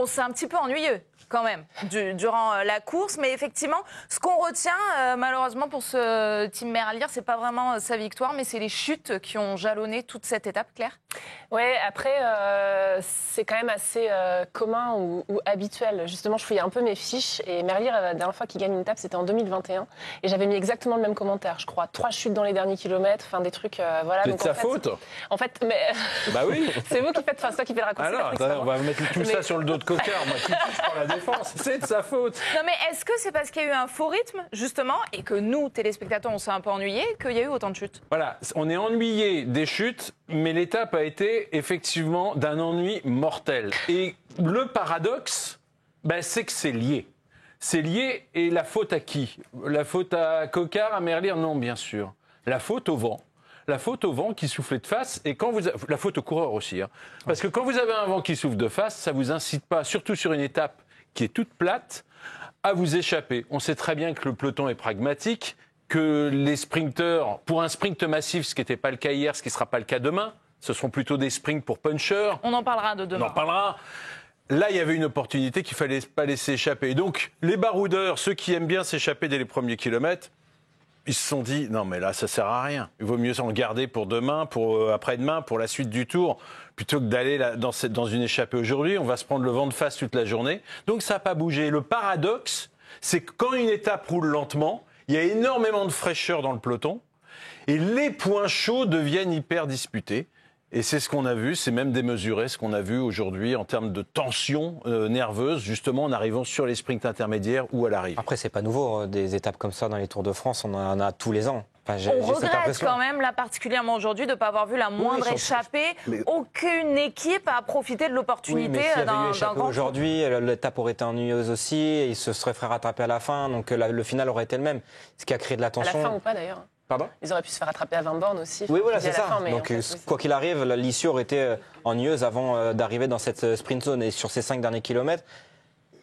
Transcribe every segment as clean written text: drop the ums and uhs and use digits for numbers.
on s'est un petit peu ennuyeux quand même durant la course, mais effectivement, ce qu'on retient malheureusement pour ce Team Merlier, c'est pas vraiment sa victoire, mais c'est les chutes qui ont jalonné toute cette étape, Claire. Ouais, après c'est quand même assez commun ou habituel. Justement, je fouillais un peu mes fiches et Merlier, la dernière fois qu'il gagne une étape, c'était en 2021 et j'avais mis exactement le même commentaire, je crois. 3 chutes dans les derniers kilomètres, enfin des trucs, voilà. C'est de sa faute. En fait, mais bah oui. c'est vous qui faites, enfin c'est toi qui fais le raccourci. Alors, attendez, on va mettre tout ça sur le dos de Coquard. Moi, tout de suite, je prends la défense. C'est de sa faute. Non, mais est-ce que c'est parce qu'il y a eu un faux rythme, justement, et que nous, téléspectateurs, on s'est un peu ennuyés, qu'il y a eu autant de chutes? Voilà, on est ennuyé des chutes, mais l'étape a été effectivement d'un ennui mortel. Et le paradoxe, c'est que c'est lié. C'est lié, et la faute à qui? La faute à Coquard, à Merlier? Non, bien sûr. La faute au vent. La faute au vent qui soufflait de face, et la faute au coureur aussi. Hein. Parce que quand vous avez un vent qui souffle de face, ça ne vous incite pas, surtout sur une étape qui est toute plate, à vous échapper. On sait très bien que le peloton est pragmatique, que les sprinteurs, pour un sprint massif, ce qui n'était pas le cas hier, ce qui ne sera pas le cas demain, ce seront plutôt des sprints pour punchers. On en parlera de demain. On en parlera. Là, il y avait une opportunité qu'il ne fallait pas laisser échapper. Et donc, les baroudeurs, ceux qui aiment bien s'échapper dès les premiers kilomètres, ils se sont dit, non mais là, ça sert à rien. Il vaut mieux s'en garder pour demain, pour après-demain, pour la suite du Tour, plutôt que d'aller dans une échappée aujourd'hui. On va se prendre le vent de face toute la journée. Donc ça n'a pas bougé. Le paradoxe, c'est que quand une étape roule lentement, il y a énormément de fraîcheur dans le peloton et les points chauds deviennent hyper disputés. Et c'est ce qu'on a vu, c'est même démesuré ce qu'on a vu aujourd'hui en termes de tension nerveuse, justement en arrivant sur les sprints intermédiaires ou à l'arrivée. Après, c'est pas nouveau, des étapes comme ça dans les Tours de France, on en a tous les ans. Enfin, on regrette quand même, là, particulièrement aujourd'hui, de ne pas avoir vu la moindre échappée. Aucune équipe a profité de l'opportunité d'un grand. Aujourd'hui, l'étape aurait été ennuyeuse aussi, et il se serait fait rattraper à la fin, donc le final aurait été le même. Ce qui a créé de la tension. À la fin ou pas d'ailleurs. Pardon ? Ils auraient pu se faire rattraper à 20 bornes aussi. Oui, voilà, c'est ça. Fin, donc, en fait, quoi qu'il arrive, l'issue aurait été ennuyeuse avant d'arriver dans cette sprint zone. Et sur ces 5 derniers kilomètres,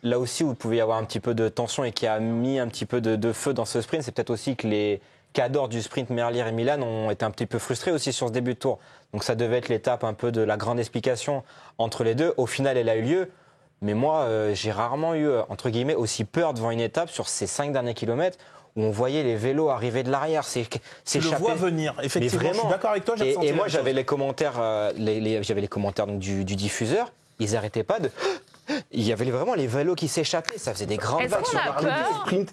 là aussi où il pouvait y avoir un petit peu de tension et qui a mis un petit peu de feu dans ce sprint, c'est peut-être aussi que les cadors du sprint Merlier et Milan ont été un petit peu frustrés aussi sur ce début de tour. Donc ça devait être l'étape un peu de la grande explication entre les deux. Au final, elle a eu lieu. Mais moi, j'ai rarement eu, entre guillemets, aussi peur devant une étape sur ces 5 derniers kilomètres où on voyait les vélos arriver de l'arrière. Tu le vois venir, effectivement. Je suis d'accord avec toi. Et moi, j'avais les commentaires, j'avais les commentaires donc, du diffuseur. Ils n'arrêtaient pas de... Il y avait vraiment les vélos qui s'échappaient, ça faisait des grandes vagues.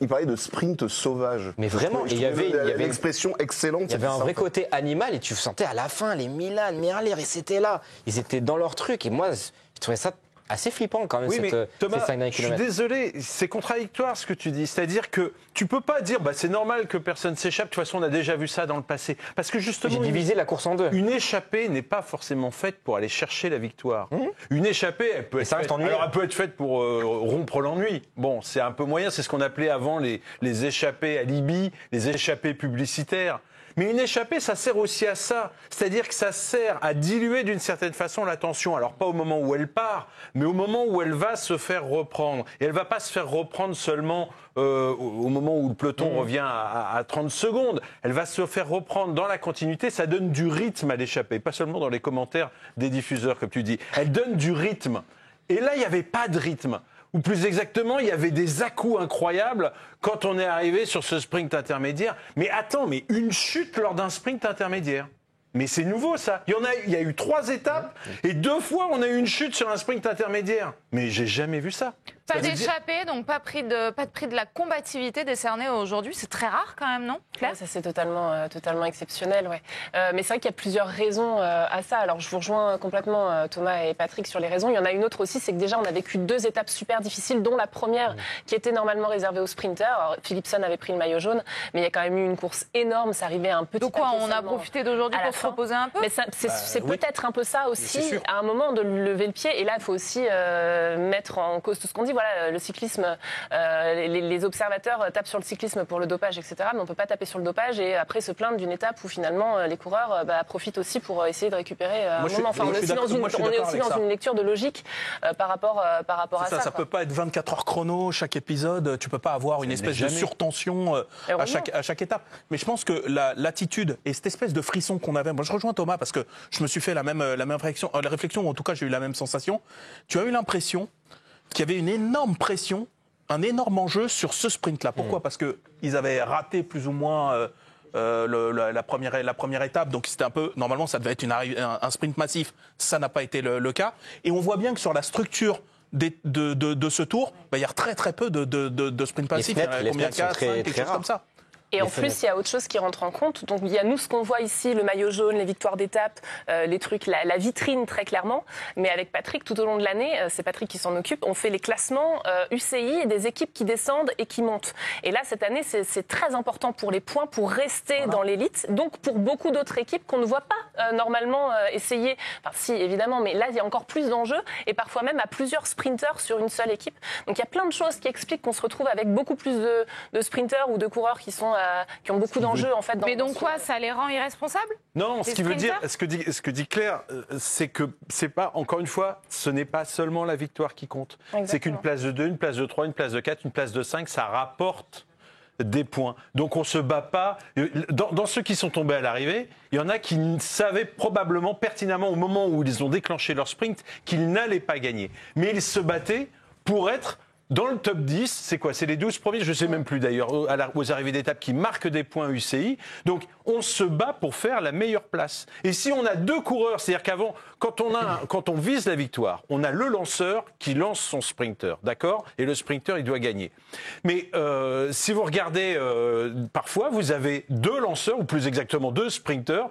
Il parlait de sprint sauvage. Mais vraiment, il y avait l'expression excellente. Il y avait un vrai côté animal et tu sentais à la fin les Milan, Merlier, et c'était là. Ils étaient dans leur truc et moi, je trouvais ça assez flippant quand même, oui, Thomas, ces 5 derniers kilomètres. Je suis désolé, c'est contradictoire ce que tu dis. C'est-à-dire que tu peux pas dire c'est normal que personne s'échappe, de toute façon on a déjà vu ça dans le passé. Parce que justement, j'ai divisé la course en deux. Une échappée n'est pas forcément faite pour aller chercher la victoire. Une échappée, elle peut être faite pour rompre l'ennui. Bon, c'est un peu moyen, c'est ce qu'on appelait avant les échappées alibi, les échappées publicitaires. Mais une échappée, ça sert aussi à ça. C'est-à-dire que ça sert à diluer d'une certaine façon la tension. Alors pas au moment où elle part, mais au moment où elle va se faire reprendre. Et elle va pas se faire reprendre seulement au moment où le peloton revient à 30 secondes. Elle va se faire reprendre dans la continuité. Ça donne du rythme à l'échappée, pas seulement dans les commentaires des diffuseurs, comme tu dis. Elle donne du rythme. Et là, il n'y avait pas de rythme. Ou plus exactement, il y avait des à-coups incroyables quand on est arrivé sur ce sprint intermédiaire. Mais attends, mais une chute lors d'un sprint intermédiaire. Mais c'est nouveau ça. Il y a eu 3 étapes et 2 fois on a eu une chute sur un sprint intermédiaire. Mais j'ai jamais vu ça. Pas d'échappée, donc pas de prix de la combativité décerné aujourd'hui. C'est très rare quand même, non, Claire ? Ouais, ça c'est totalement exceptionnel, ouais. Mais c'est vrai qu'il y a plusieurs raisons à ça. Alors je vous rejoins complètement Thomas et Patrick sur les raisons. Il y en a une autre aussi, c'est que déjà on a vécu 2 étapes super difficiles, dont la première qui était normalement réservée aux sprinters. Alors, Philipsen avait pris le maillot jaune, mais il y a quand même eu une course énorme. Ça arrivait à un petit. Donc quoi, on a profité d'aujourd'hui pour se reposer un peu ? Mais c'est peut-être un peu ça aussi, à un moment de lever le pied. Et là, il faut aussi mettre en cause tout ce qu'on dit. Voilà, le cyclisme, les observateurs tapent sur le cyclisme pour le dopage, etc. Mais on ne peut pas taper sur le dopage et après se plaindre d'une étape où finalement les coureurs profitent aussi pour essayer de récupérer un moment. Enfin, on est aussi dans une lecture de logique par rapport à ça. Ça ne peut pas être 24 heures chrono chaque épisode. Tu ne peux pas avoir une espèce de surtension à chaque étape. Mais je pense que l'attitude et cette espèce de frisson qu'on avait. Moi, je rejoins Thomas parce que je me suis fait la même réflexion, ou en tout cas j'ai eu la même sensation. Tu as eu l'impression qu'il y avait une énorme pression, un énorme enjeu sur ce sprint-là. Pourquoi ? Parce qu'ils avaient raté plus ou moins la première étape, donc c'était un peu, normalement ça devait être un sprint massif, ça n'a pas été le cas. Et on voit bien que sur la structure de ce tour, il y a très peu de sprint massifs. Les fenêtres sont très choses comme ça. Et en plus, il y a autre chose qui rentre en compte. Donc, il y a nous, ce qu'on voit ici, le maillot jaune, les victoires d'étape, les trucs, la vitrine, très clairement. Mais avec Patrick, tout au long de l'année, c'est Patrick qui s'en occupe, on fait les classements UCI et des équipes qui descendent et qui montent. Et là, cette année, c'est très important pour les points, pour rester dans l'élite. Donc, pour beaucoup d'autres équipes qu'on ne voit pas normalement essayer. Enfin, si, évidemment, mais là, il y a encore plus d'enjeux et parfois même à plusieurs sprinters sur une seule équipe. Donc, il y a plein de choses qui expliquent qu'on se retrouve avec beaucoup plus de sprinters ou de coureurs qui ont beaucoup d'enjeux en fait. Mais donc quoi, ça les rend irresponsables ? Non, ce qui veut dire, ce que dit Claire, c'est que c'est pas, encore une fois, ce n'est pas seulement la victoire qui compte. Exactement. C'est qu'une place de 2, une place de 3, une place de 4, une place de 5, ça rapporte des points. Donc on se bat pas. Dans ceux qui sont tombés à l'arrivée, il y en a qui savaient probablement pertinemment au moment où ils ont déclenché leur sprint qu'ils n'allaient pas gagner. Mais ils se battaient pour être dans le top 10, c'est quoi ? C'est les 12 premiers, je ne sais même plus d'ailleurs, aux arrivées d'étape qui marquent des points UCI. Donc, on se bat pour faire la meilleure place. Et si on a deux coureurs, c'est-à-dire qu'avant, quand on vise la victoire, on a le lanceur qui lance son sprinter, d'accord ? Et le sprinter, il doit gagner. Mais si vous regardez, parfois, vous avez deux lanceurs, ou plus exactement deux sprinters,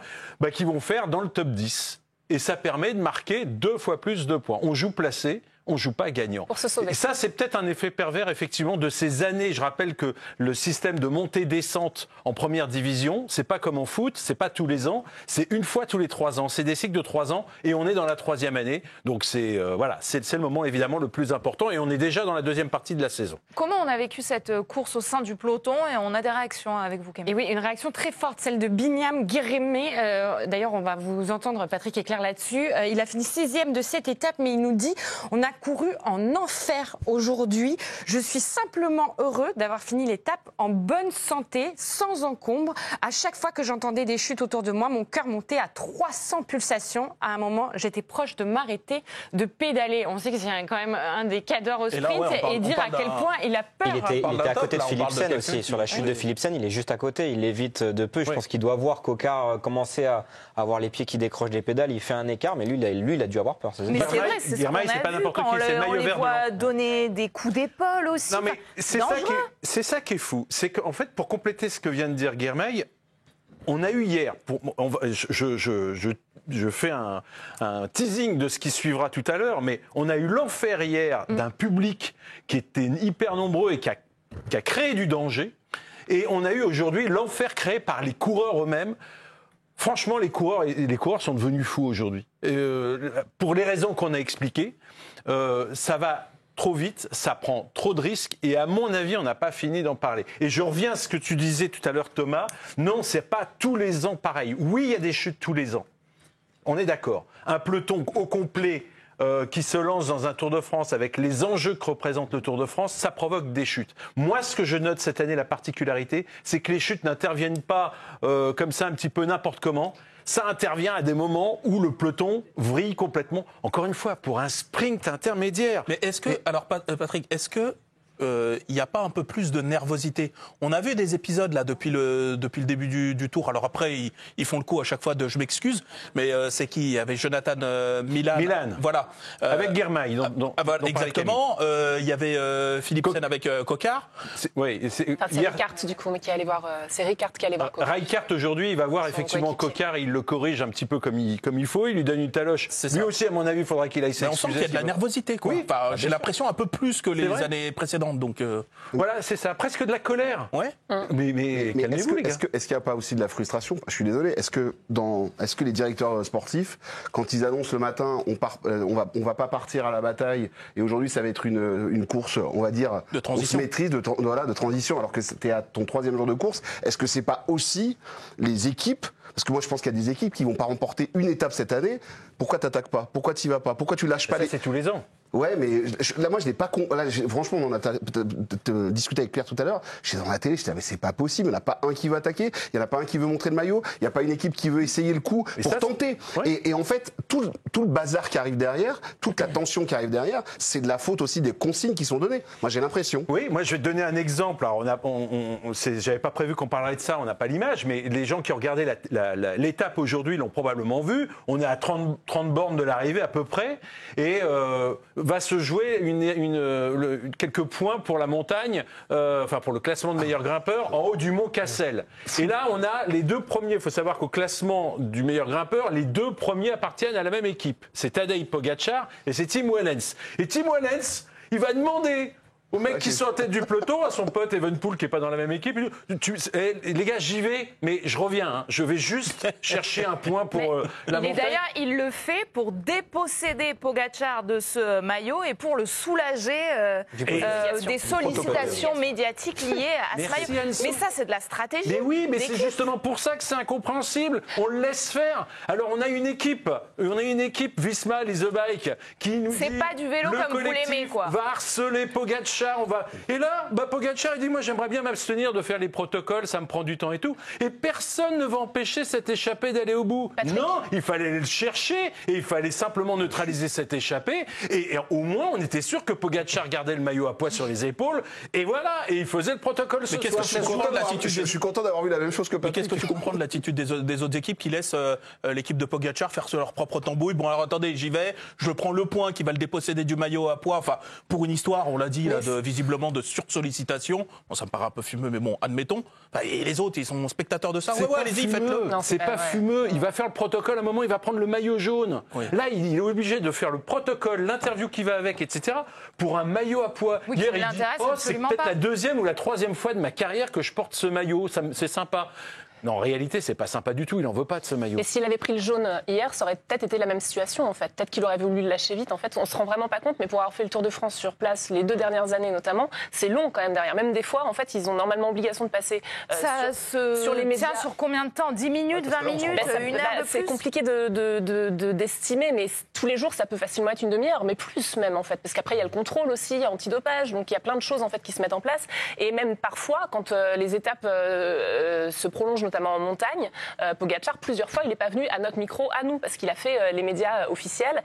qui vont faire dans le top 10. Et ça permet de marquer 2 fois plus de points. On joue placé. On ne joue pas gagnant. Pour se sauver. Et ça, c'est peut-être un effet pervers, effectivement, de ces années. Je rappelle que le système de montée-descente en première division, c'est pas comme en foot, c'est pas tous les ans, c'est une fois tous les 3 ans. C'est des cycles de 3 ans et on est dans la 3e année. Donc c'est le moment évidemment le plus important et on est déjà dans la 2e partie de la saison. Comment on a vécu cette course au sein du peloton et on a des réactions avec vous, Camille ? Et oui, une réaction très forte, celle de Binyam Guérémé. D'ailleurs, on va vous entendre, Patrick et Claire, là-dessus. Il a fini 6e de cette étape, mais il nous dit on a couru en enfer aujourd'hui. Je suis simplement heureux d'avoir fini l'étape en bonne santé, sans encombre. À chaque fois que j'entendais des chutes autour de moi, mon cœur montait à 300 pulsations. À un moment, j'étais proche de m'arrêter de pédaler. On sait que c'est quand même un des cadors au sprint et dire à quel point il a peur. Il était à côté de Philipsen aussi. Sur la chute de Philipsen, il est juste à côté. Il évite de peu. Je pense qu'il doit voir Coquard commencer à avoir les pieds qui décrochent les pédales. Il fait un écart, mais lui, il a dû avoir peur. Mais c'est vrai, c'est ce qu'on a vu quand on les voit donner des coups d'épaule aussi. Non, mais c'est ça qui est fou. C'est qu'en fait, pour compléter ce que vient de dire Guermeil, on a eu hier, je fais un teasing de ce qui suivra tout à l'heure, mais on a eu l'enfer hier d'un public qui était hyper nombreux et qui a créé du danger. Et on a eu aujourd'hui l'enfer créé par les coureurs eux-mêmes. Franchement, les coureurs sont devenus fous aujourd'hui. Pour les raisons qu'on a expliquées, ça va trop vite, ça prend trop de risques et à mon avis, on n'a pas fini d'en parler. Et je reviens à ce que tu disais tout à l'heure, Thomas. Non, c'est pas tous les ans pareil. Oui, il y a des chutes tous les ans. On est d'accord. Un peloton au complet qui se lance dans un Tour de France avec les enjeux que représente le Tour de France, ça provoque des chutes. Moi, ce que je note cette année, la particularité, c'est que les chutes n'interviennent pas comme ça, un petit peu n'importe comment. Ça intervient à des moments où le peloton vrille complètement. Encore une fois, pour un sprint intermédiaire. Mais est-ce que, alors Patrick, est-ce que il n'y a pas un peu plus de nervosité? On a vu des épisodes là depuis le début du Tour. Alors après, ils font le coup à chaque fois de je m'excuse, mais c'est qui? Il y avait Jonathan Milan. Voilà. Avec Guermeil. Exactement. Il y avait Philipsen avec Coquard. C'est Ricard du coup, mais qui allait voir. C'est Ricard qui allait voir Coquard. Ricard aujourd'hui, il va voir effectivement Coquard et il le corrige un petit peu comme il faut. Il lui donne une taloche. Lui aussi, à mon avis, il faudra qu'il aille s'excuser. On sent qu'il y a de la nervosité, quoi. Oui, j'ai l'impression un peu plus que les années précédentes. Donc voilà, c'est ça, presque de la colère. Ouais. Mais calmez-vous, les gars. Est-ce qu'il n'y a pas aussi de la frustration? Je suis désolé. Est-ce que les directeurs sportifs, quand ils annoncent le matin, on va pas partir à la bataille, et aujourd'hui ça va être une course, on va dire, de transition, on se maîtrise, de transition, alors que c'était à ton 3e jour de course, est-ce que c'est pas aussi les équipes? Parce que moi, je pense qu'il y a des équipes qui vont pas remporter une étape cette année. Pourquoi t'attaques pas? Pourquoi t'y vas pas? Pourquoi tu lâches pas c'est tous les ans. Ouais, mais là, moi, je n'ai pas. Franchement, on en a discuté avec Pierre tout à l'heure. J'étais dans la télé, je disais, mais c'est pas possible. Il n'y en a pas un qui veut attaquer. Il n'y en a pas un qui veut montrer le maillot. Il n'y a pas une équipe qui veut essayer le coup pour tenter. Ouais. Et en fait, tout le bazar qui arrive derrière, toute la tension qui arrive derrière, c'est de la faute aussi des consignes qui sont données. Moi, j'ai l'impression. Oui, moi, je vais te donner un exemple. Alors, j'avais pas prévu qu'on parlerait de ça. On n'a pas l'image, mais les gens qui ont regardé l'étape aujourd'hui l'ont probablement vu. On est à 30 bornes de l'arrivée à peu près. Et va se jouer quelques points pour la montagne, enfin pour le classement de meilleur grimpeur en haut du mont Cassel. Et là, on a les deux premiers. Il faut savoir qu'au classement du meilleur grimpeur, les deux premiers appartiennent à la même équipe. C'est Tadej Pogačar et c'est Tim Wellens. Et Tim Wellens, il va demander au mec qui sont en tête du peloton, à son pote Evenepoel qui n'est pas dans la même équipe, les gars, j'y vais, mais je reviens. Hein. Je vais juste chercher un point pour la montagne. Et d'ailleurs, il le fait pour déposséder Pogačar de ce maillot et pour le soulager des sollicitations médiatiques liées à ce maillot. Mais ça, c'est de la stratégie. Mais oui, mais c'est justement pour ça que c'est incompréhensible. On le laisse faire. Alors, on a une équipe Visma, les The Bike, qui nous dit... C'est pas du vélo comme vous l'aimez, quoi. Va harceler Pogačar. Et là, Pogačar, il dit, moi, j'aimerais bien m'abstenir de faire les protocoles, ça me prend du temps et tout. Et personne ne va empêcher cette échappée d'aller au bout. Patrick. Non, il fallait le chercher et il fallait simplement neutraliser cette échappée. Et au moins, on était sûr que Pogačar gardait le maillot à poids sur les épaules. Et voilà, et il faisait le protocole ce soir. Je suis content d'avoir vu la même chose que Patrick. Mais qu'est-ce que tu comprends de l'attitude des autres équipes qui laissent l'équipe de Pogačar faire leur propre tambouille? Bon, alors attendez, j'y vais, je prends le point qui va le déposséder du maillot à poids. Enfin, pour une histoire, on l'a dit, là, visiblement de sursollicitation. Bon, ça me paraît un peu fumeux, mais bon, admettons. Enfin, et les autres, ils sont spectateurs de ça. Ouais, allez-y, faites-le. C'est pas fumeux. Il va faire le protocole. À un moment, il va prendre le maillot jaune. Oui. Là, il est obligé de faire le protocole, l'interview qui va avec, etc. pour un maillot à poids. Oui, hier, il dit, c'est peut-être la deuxième ou la troisième fois de ma carrière que je porte ce maillot. C'est sympa. Non, en réalité, c'est pas sympa du tout. Il en veut pas de ce maillot. Et s'il avait pris le jaune hier, ça aurait peut-être été la même situation, en fait. Peut-être qu'il aurait voulu le lâcher vite. En fait, on se rend vraiment pas compte, mais pour avoir fait le Tour de France sur place, les 2 dernières années notamment, c'est long quand même derrière. Même des fois, en fait, ils ont normalement obligation de passer sur les médias. Tiens, sur combien de temps? 10 minutes, 20 minutes, une heure de plus? C'est compliqué d'estimer, mais tous les jours, ça peut facilement être une demi-heure, mais plus même, en fait. Parce qu'après, il y a le contrôle aussi, antidopage, donc il y a plein de choses, en fait, qui se mettent en place. Et même parfois, quand les étapes se prolongent, notamment en montagne, Pogačar, plusieurs fois, il n'est pas venu à notre micro, à nous, parce qu'il a fait les médias officiels,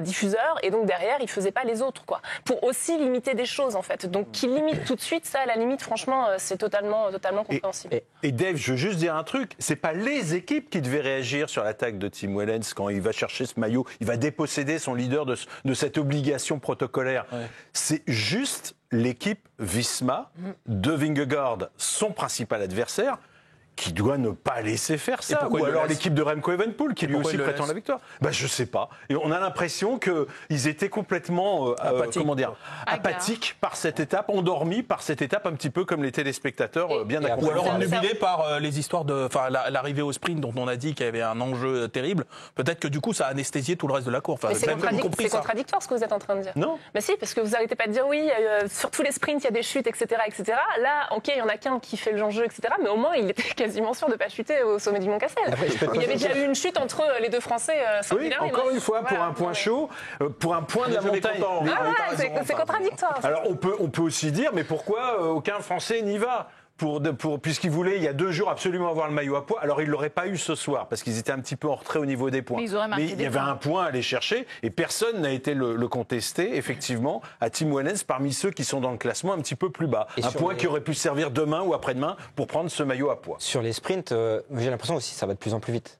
diffuseurs, et donc derrière, il ne faisait pas les autres, quoi. Pour aussi limiter des choses, en fait. Donc, qu'il limite tout de suite, ça, à la limite, franchement, c'est totalement compréhensible. Et Dave, je veux juste dire un truc, c'est pas les équipes qui devaient réagir sur l'attaque de Tim Wellens quand il va chercher ce maillot, il va déposséder son leader de cette obligation protocolaire. Ouais. C'est juste l'équipe Visma de Vingegaard, son principal adversaire, qui doit ne pas laisser faire ça. Ou alors l'équipe de Remco Evenepoel, qui lui aussi prétend la victoire. Je sais pas. Et on a l'impression qu'ils étaient complètement apathiques par cette étape, endormis par cette étape, un petit peu comme les téléspectateurs bien accompagnés. Ou alors omnubilés par les histoires l'arrivée au sprint dont on a dit qu'il y avait un enjeu terrible. Peut-être que du coup, ça a anesthésié tout le reste de la course. C'est contradictoire ce que vous êtes en train de dire. Non. Mais si, parce que vous n'arrêtez pas de dire oui, sur tous les sprints, il y a des chutes, etc., etc. Là, ok, il y en a qu'un qui fait l'enjeu, etc. Mais au moins, il était quasiment sûr de ne pas chuter au sommet du Mont Cassel. Il y avait déjà eu une chute entre les deux Français. Oui, encore une fois, pour un point chaud, pour un point de la montagne. C'est contradictoire. Alors, on peut aussi dire, mais pourquoi aucun Français n'y va ? Puisqu'ils voulaient, il y a 2 jours, absolument avoir le maillot à poids. Alors, ils ne l'auraient pas eu ce soir, parce qu'ils étaient un petit peu en retrait au niveau des points. Mais il y avait un point à aller chercher, et personne n'a été le contester, effectivement, à Tim Wellens, parmi ceux qui sont dans le classement un petit peu plus bas. Et un point qui aurait pu servir demain ou après-demain pour prendre ce maillot à poids. Sur les sprints, j'ai l'impression aussi que ça va de plus en plus vite.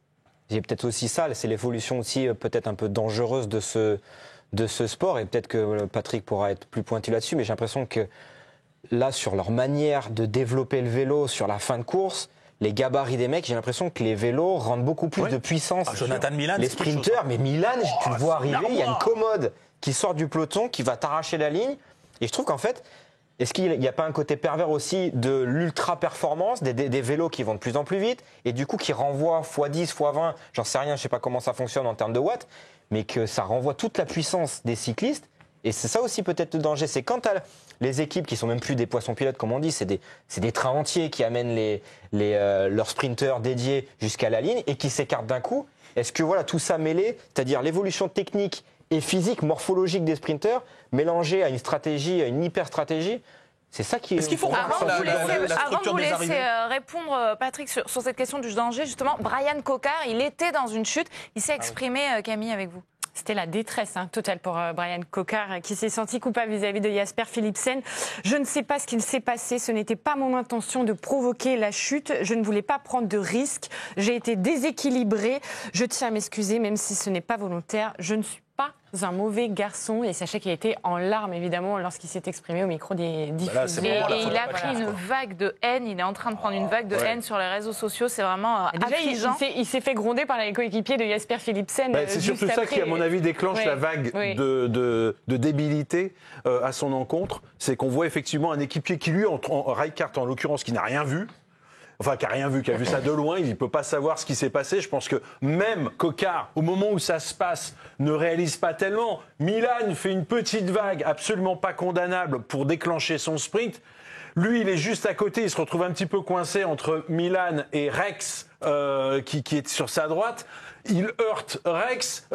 Il y a peut-être aussi ça, c'est l'évolution aussi peut-être un peu dangereuse de ce sport, et peut-être que Patrick pourra être plus pointu là-dessus, mais j'ai l'impression que là, sur leur manière de développer le vélo sur la fin de course, les gabarits des mecs, j'ai l'impression que les vélos rendent beaucoup plus de puissance. Jonathan Milan, les sprinteurs, mais Milan, tu le vois arriver, il y a une commode qui sort du peloton, qui va t'arracher la ligne. Et je trouve qu'en fait, est-ce qu'il n'y a pas un côté pervers aussi de l'ultra-performance, des vélos qui vont de plus en plus vite, et du coup qui renvoient x10, x20, j'en sais rien, je ne sais pas comment ça fonctionne en termes de watts, mais que ça renvoie toute la puissance des cyclistes. Et c'est ça aussi peut-être le danger, c'est quand les équipes qui sont même plus des poissons pilotes comme on dit, c'est des trains entiers qui amènent leurs sprinteurs dédiés jusqu'à la ligne et qui s'écartent d'un coup. Est-ce que voilà tout ça mêlé, c'est-à-dire l'évolution technique et physique, morphologique des sprinteurs, mélangée à une stratégie, à une hyper-stratégie. C'est ça qui est... Est-ce qu'il faut Avant de vous laisser répondre, Patrick, sur cette question du danger, justement, Brian Cocard, il était dans une chute. Il s'est exprimé, Camille, avec vous. C'était la détresse totale pour Brian Cocard qui s'est senti coupable vis-à-vis de Jasper Philipsen. Je ne sais pas ce qu'il s'est passé. Ce n'était pas mon intention de provoquer la chute. Je ne voulais pas prendre de risques. J'ai été déséquilibrée. Je tiens à m'excuser, même si ce n'est pas volontaire. Je ne suis pas un mauvais garçon. Et sachez qu'il a été en larmes, évidemment, lorsqu'il s'est exprimé au micro des diffuseurs. Et il a pris une vague de haine. Il est en train de prendre une vague de haine sur les réseaux sociaux. C'est vraiment affligeant. Il s'est fait gronder par les coéquipiers de Jasper Philipsen. C'est surtout ça qui, à mon avis, déclenche la vague de débilité à son encontre. C'est qu'on voit effectivement un équipier qui, lui, Rijkaard en l'occurrence, qui n'a rien vu. Enfin, qui n'a rien vu, qui a vu ça de loin, il ne peut pas savoir ce qui s'est passé. Je pense que même Cocard, au moment où ça se passe, ne réalise pas tellement. Milan fait une petite vague absolument pas condamnable pour déclencher son sprint. Lui, il est juste à côté, il se retrouve un petit peu coincé entre Milan et Rex, qui est sur sa droite. Il heurte Rex,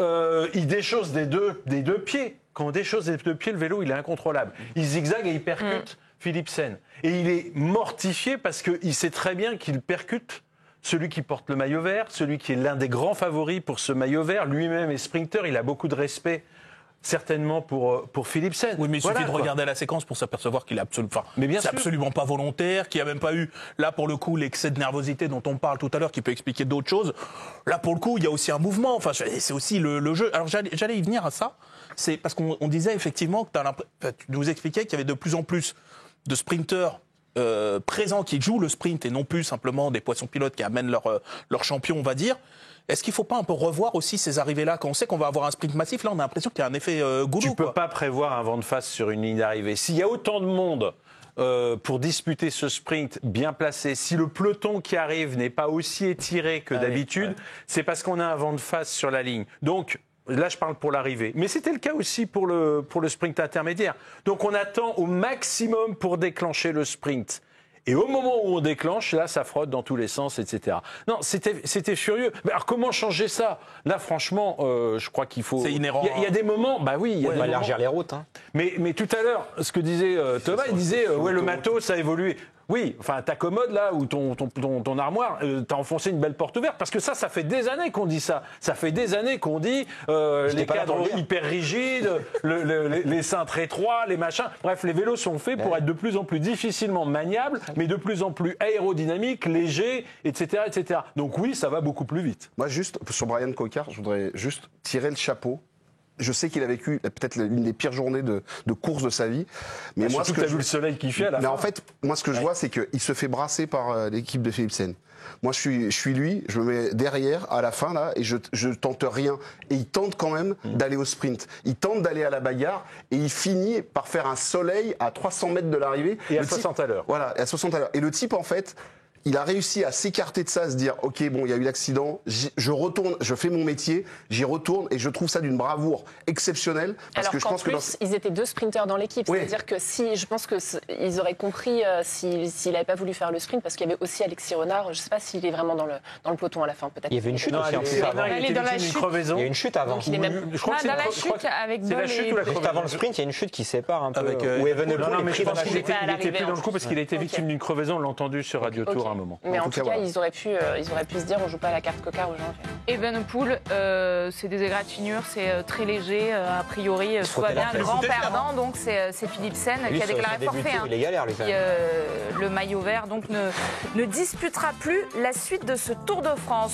il déchausse des deux pieds. Quand on déchausse des deux pieds, le vélo, il est incontrôlable. Il zigzague et il percute Philipsen. Et il est mortifié parce qu'il sait très bien qu'il percute celui qui porte le maillot vert, celui qui est l'un des grands favoris pour ce maillot vert. Lui-même est sprinter, il a beaucoup de respect, certainement, pour Philipsen. Oui, mais il suffit de regarder la séquence pour s'apercevoir qu'il est absolument pas volontaire, qu'il n'y a même pas eu, là, pour le coup, l'excès de nervosité dont on parle tout à l'heure, qui peut expliquer d'autres choses. Là, pour le coup, il y a aussi un mouvement. Enfin, c'est aussi le jeu. Alors, j'allais y venir à ça. C'est parce qu'on disait effectivement que tu nous expliquais qu'il y avait de plus en plus de sprinteurs présents qui jouent le sprint et non plus simplement des poissons pilotes qui amènent leur champion, on va dire. Est-ce qu'il ne faut pas un peu revoir aussi ces arrivées-là? Quand on sait qu'on va avoir un sprint massif, là, on a l'impression qu'il y a un effet goulot. Tu ne peux pas prévoir un vent de face sur une ligne d'arrivée. S'il y a autant de monde pour disputer ce sprint bien placé, si le peloton qui arrive n'est pas aussi étiré que d'habitude, c'est parce qu'on a un vent de face sur la ligne. Donc, là, je parle pour l'arrivée. Mais c'était le cas aussi pour le sprint intermédiaire. Donc, on attend au maximum pour déclencher le sprint. Et au moment où on déclenche, là, ça frotte dans tous les sens, etc. Non, c'était furieux. Mais alors, comment changer ça? Là, franchement, je crois qu'il faut... C'est inhérent. Il y a des moments... Bah oui, il y a des moments... élargir les routes. Hein. Mais tout à l'heure, ce que disait Thomas, il disait, le matos, ça a évolué. Oui, enfin, ta commode, là, ou ton armoire, t'as enfoncé une belle porte ouverte. Parce que ça fait des années qu'on dit ça. Ça fait des années qu'on dit les cadres hyper rigides, les cintres étroits, les machins. Bref, les vélos sont faits pour être de plus en plus difficilement maniables, mais de plus en plus aérodynamiques, légers, etc., etc. Donc oui, ça va beaucoup plus vite. Moi, juste, sur Brian Cocard, je voudrais juste tirer le chapeau. Je sais qu'il a vécu peut-être l'une des pires journées de course de sa vie. Mais moi, surtout que tu as vu le soleil qu'il fait à la fin. Mais en fait, moi, ce que je vois, c'est qu'il se fait brasser par l'équipe de Philipsen. Moi, je suis lui, je me mets derrière à la fin, là, et je tente rien. Et il tente quand même d'aller au sprint. Il tente d'aller à la bagarre, et il finit par faire un soleil à 300 mètres de l'arrivée. Et à 60 à l'heure. Voilà, à 60 à l'heure. Et le type, en fait... Il a réussi à s'écarter de ça, à se dire, ok, bon, il y a eu l'accident, je retourne, je fais mon métier, j'y retourne, et je trouve ça d'une bravoure exceptionnelle. Parce que je pense plus, ils étaient deux sprinteurs dans l'équipe. Oui. C'est-à-dire que je pense qu'ils auraient compris s'il n'avait pas voulu faire le sprint, parce qu'il y avait aussi Alexis Renard. Je ne sais pas s'il est vraiment dans le peloton à la fin, peut-être. Il y avait une chute aussi. Il est dans la chute. Il y a une chute avant. Je crois que c'est la chute avec Dole. Juste avant le sprint, il y a une chute qui sépare un peu. Où Evenepoel est pris dans la chute. Il n'était plus dans le coup parce qu'il a été victime d'une crevaison. On l'a entendu sur Radio Tour à un moment. Mais en tout cas, ils auraient pu se dire on joue pas à la carte Cocard aux gens. Evenepoel, c'est des égratignures, c'est très léger, a priori, tout va bien. Grand perdant, donc c'est Philipsen qui a déclaré forfait. Il est galère, le maillot vert donc ne disputera plus la suite de ce Tour de France.